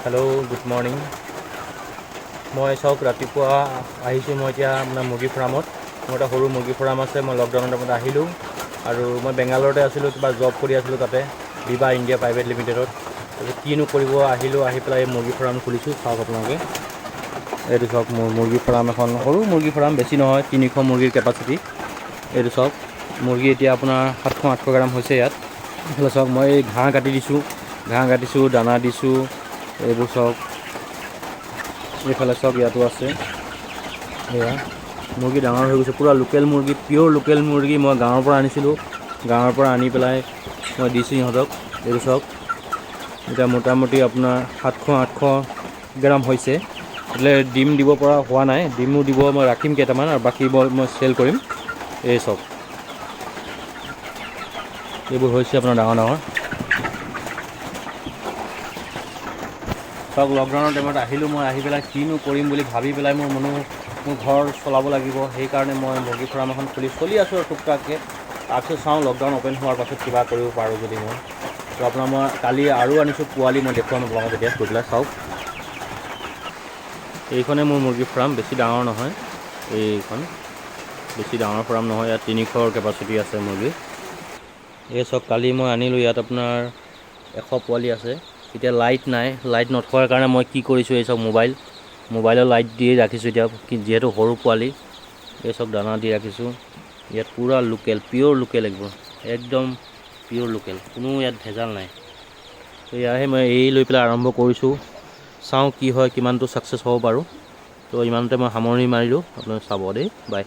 Hello' good morning. মই চাওক ৰাতিপুৱা আহিছোঁ মই এতিয়া আপোনাৰ মুৰ্গী ফাৰ্মত। মোৰ এটা সৰু মুৰ্গী ফাৰ্ম আছে। মই লকডাউনৰ টাইমত আহিলোঁ আৰু মই বেংগালুৰুতে আছিলোঁ, কিবা জব কৰি আছিলোঁ তাতে বিভা ইণ্ডিয়া প্ৰাইভেট লিমিটেডত। তাৰপিছত কিনো কৰিব আহিলোঁ, আহি পেলাই এই মুৰ্গী ফাৰ্ম খুলিছোঁ। চাওক আপোনালোকে এইটো চাওক, মোৰ মুৰ্গী ফাৰ্ম এখন সৰু মুৰ্গী ফাৰ্ম, বেছি নহয়, 300 মুৰ্গীৰ কেপাচিটি। এইটো চাওক মুৰ্গী এতিয়া আপোনাৰ 700-800 গ্ৰাম হৈছে ইয়াত। এইফালে চাওক মই ঘাঁহ কাটি দিছোঁ, দানা দিছোঁ। এইবোৰ চাওক, এইফালে চাওক ইয়াতো আছে। এয়া মুৰ্গী ডাঙৰ হৈ গৈছে, পূৰা লোকেল মুৰ্গী, পিয়'ৰ লোকেল মুৰ্গী। মই গাঁৱৰ পৰা আনিছিলোঁ, গাঁৱৰ পৰা আনি পেলাই মই দিছোঁ ইহঁতক। এইটো চাওক এতিয়া মোটামুটি আপোনাৰ 700-800 গ্ৰাম হৈছে। એટલે ডিম দিব পৰা হোৱা নাই, ডিমো দিব, মই ৰাখিম কেইটামান আৰু বাকী মই চেল কৰিম। এই চাওক এইবোৰ হৈছে আপোনাৰ ডাঙৰ ডাঙৰ। চাওক লকডাউনৰ টাইমত আহিলোঁ, মই আহি পেলাই কিনো কৰিম বুলি ভাবি পেলাই মোৰ ঘৰ চলাব লাগিব, সেইকাৰণে মই মুৰ্গী ফাৰ্ম এখন চলি আছোঁ আৰু টুকটাককৈ। তাৰপিছত চাওঁ লকডাউন অ'পেন হোৱাৰ পাছত কিবা কৰিব পাৰোঁ যদি মই। তো আপোনাৰ মই কালি আৰু আনিছোঁ পোৱালি, মই দেখুৱাম আপোনালোকক তেতিয়া গৈ পেলাই। চাওক এইখনে মোৰ মুৰ্গী ফাৰ্ম, বেছি ডাঙৰ নহয় এইখন, বেছি ডাঙৰ ফাৰ্ম নহয়। ইয়াত 300 কেপাচিটি আছে মুৰ্গী। এই চাওক কালি মই আনিলোঁ, ইয়াত আপোনাৰ 100 পোৱালি আছে। এতিয়া লাইট নাই, লাইট নথকাৰ কাৰণে মই কি কৰিছোঁ, এই চাওক মোবাইলৰ লাইট দি ৰাখিছোঁ এতিয়া, যিহেতু সৰু পোৱালি। এই চাওক দানা দি ৰাখিছোঁ। ইয়াত পূৰা লোকেল, পিয়'ৰ লোকেল, একদম পিয়'ৰ লোকেল, কোনো ইয়াত ভেজাল নাই। তো এয়াহে মই লৈ পেলাই আৰম্ভ কৰিছোঁ। চাওঁ কি হয়, কিমানটো ছাকচেছ হ'ব পাৰোঁ। তো ইমানতে মই সামৰণি মাৰিলোঁ। আপোনালোকে চাব দেই, বাই।